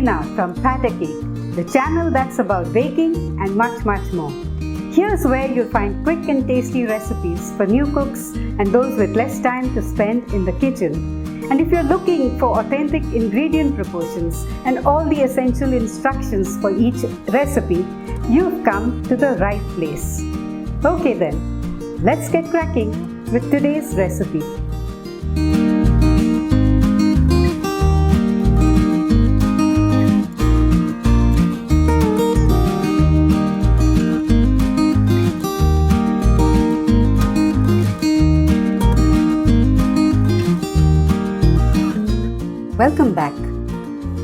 Reena from Paneer Cake, the channel that's about baking and much more. Here's where you'll find quick and tasty recipes for new cooks and those with less time to spend in the kitchen. And if you're looking for authentic ingredient proportions and all the essential instructions for each recipe, you've come to the right place. Okay then, let's get cracking with today's recipe. Welcome back.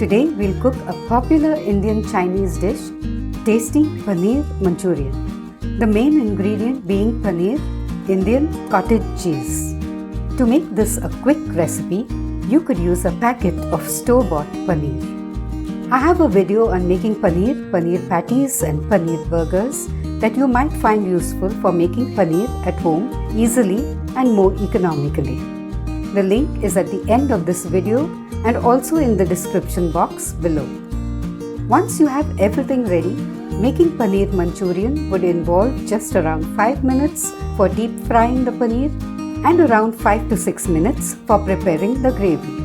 Today we'll cook a popular Indian Chinese dish, tasty Paneer Manchurian. The main ingredient being paneer, Indian cottage cheese. To make this a quick recipe, you could use a packet of store-bought paneer. I have a video on making paneer patties and paneer burgers that you might find useful for making paneer at home easily and more economically. The link is at the end of this video and also in the description box below. Once you have everything ready, making Paneer Manchurian would involve just around 5 minutes for deep frying the paneer and around 5 to 6 minutes for preparing the gravy.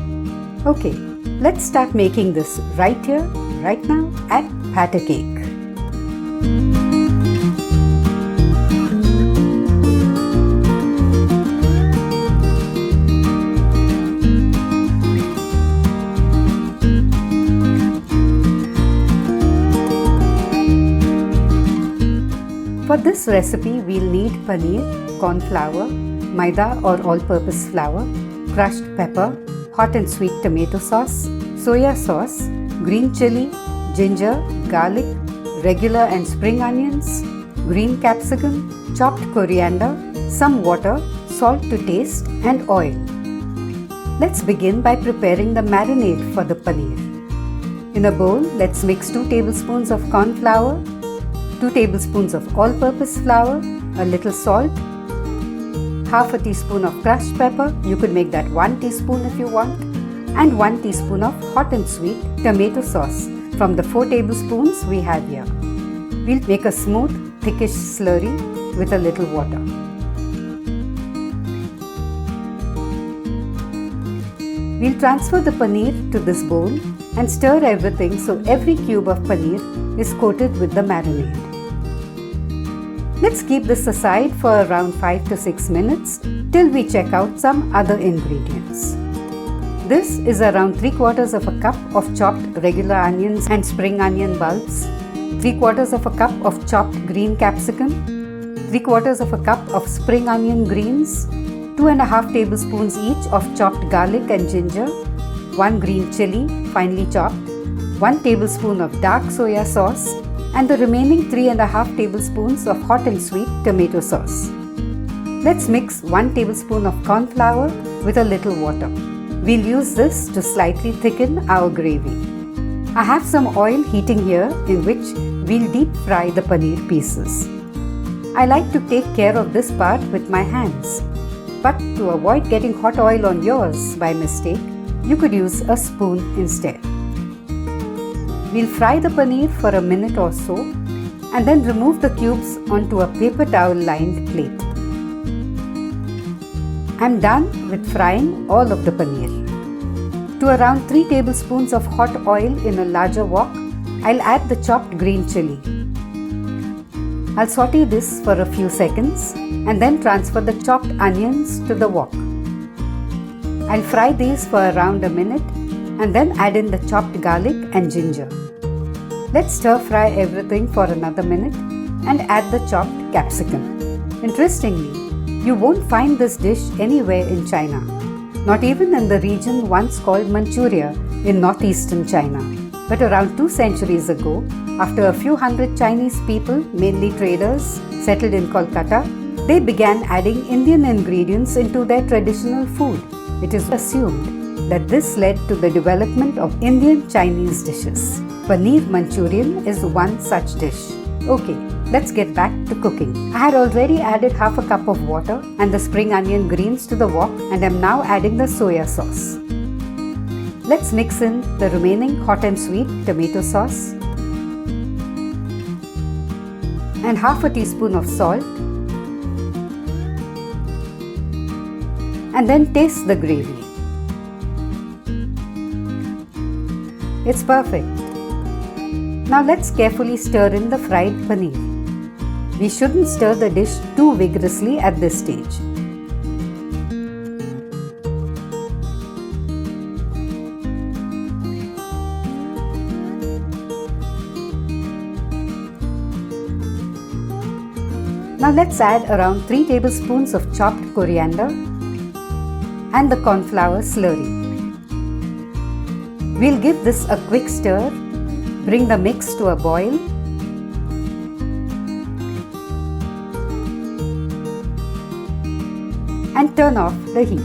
Okay, let's start making this right here, right now at Paneer Cake. For this recipe, we'll need paneer, corn flour, maida or all-purpose flour, crushed pepper, hot and sweet tomato sauce, soya sauce, green chili, ginger, garlic, regular and spring onions, green capsicum, chopped coriander, some water, salt to taste and oil. Let's begin by preparing the marinade for the paneer. In a bowl, let's mix 2 tablespoons of corn flour, 2 tablespoons of all-purpose flour, a little salt, half a teaspoon of crushed pepper, you could make that 1 teaspoon if you want, and 1 teaspoon of hot and sweet tomato sauce from the 4 tablespoons we have here. We'll make a smooth, thickish slurry with a little water. We'll transfer the paneer to this bowl and stir everything so every cube of paneer is coated with the marinade. Let's keep this aside for around 5 to 6 minutes till we check out some other ingredients. This is around 3/4 of a cup of chopped regular onions and spring onion bulbs, 3/4 of a cup of chopped green capsicum, 3/4 of a cup of spring onion greens, 2.5 tablespoons each of chopped garlic and ginger, 1 green chili finely chopped, 1 tablespoon of dark soya sauce, and the remaining 3.5 tablespoons of hot and sweet tomato sauce. Let's mix 1 tablespoon of corn flour with a little water. We'll use this to slightly thicken our gravy. I have some oil heating here in which we'll deep fry the paneer pieces. I like to take care of this part with my hands, but to avoid getting hot oil on yours by mistake, you could use a spoon instead. We'll fry the paneer for a minute or so and then remove the cubes onto a paper towel lined plate. I'm done with frying all of the paneer. To around 3 tablespoons of hot oil in a larger wok, I'll add the chopped green chili. I'll saute this for a few seconds and then transfer the chopped onions to the wok. I'll fry these for around a minute and then add in the chopped garlic and ginger. Let's stir fry everything for another minute and add the chopped capsicum. Interestingly, you won't find this dish anywhere in China, not even in the region once called Manchuria in northeastern China. But around 2 centuries ago, after a few hundred Chinese people, mainly traders, settled in Kolkata, they began adding Indian ingredients into their traditional food. It is assumed that this led to the development of Indian Chinese dishes. Paneer Manchurian is one such dish. Okay, let's get back to cooking. I had already added half a cup of water and the spring onion greens to the wok and am now adding the soya sauce. Let's mix in the remaining hot and sweet tomato sauce and half a teaspoon of salt, and then taste the gravy. It's perfect. Now let's carefully stir in the fried paneer. We shouldn't stir the dish too vigorously at this stage. Now let's add around 3 tablespoons of chopped coriander and the cauliflower slurry. We'll give this a quick stir, bring the mix to a boil, and turn off the heat.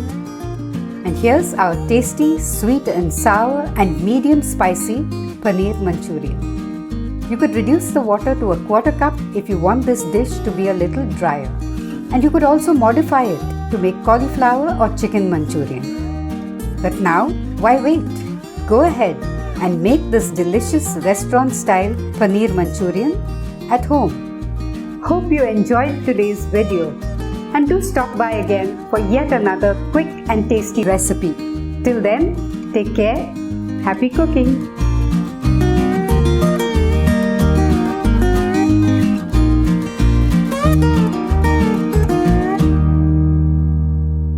And here's our tasty, sweet and sour and medium spicy Paneer Manchurian. You could reduce the water to a 1/4 cup if you want this dish to be a little drier. And you could also modify it to make cauliflower or chicken Manchurian. But now, why wait? Go ahead and make this delicious restaurant-style Paneer Manchurian at home. Hope you enjoyed today's video. And do stop by again for yet another quick and tasty recipe. Till then, take care. Happy cooking!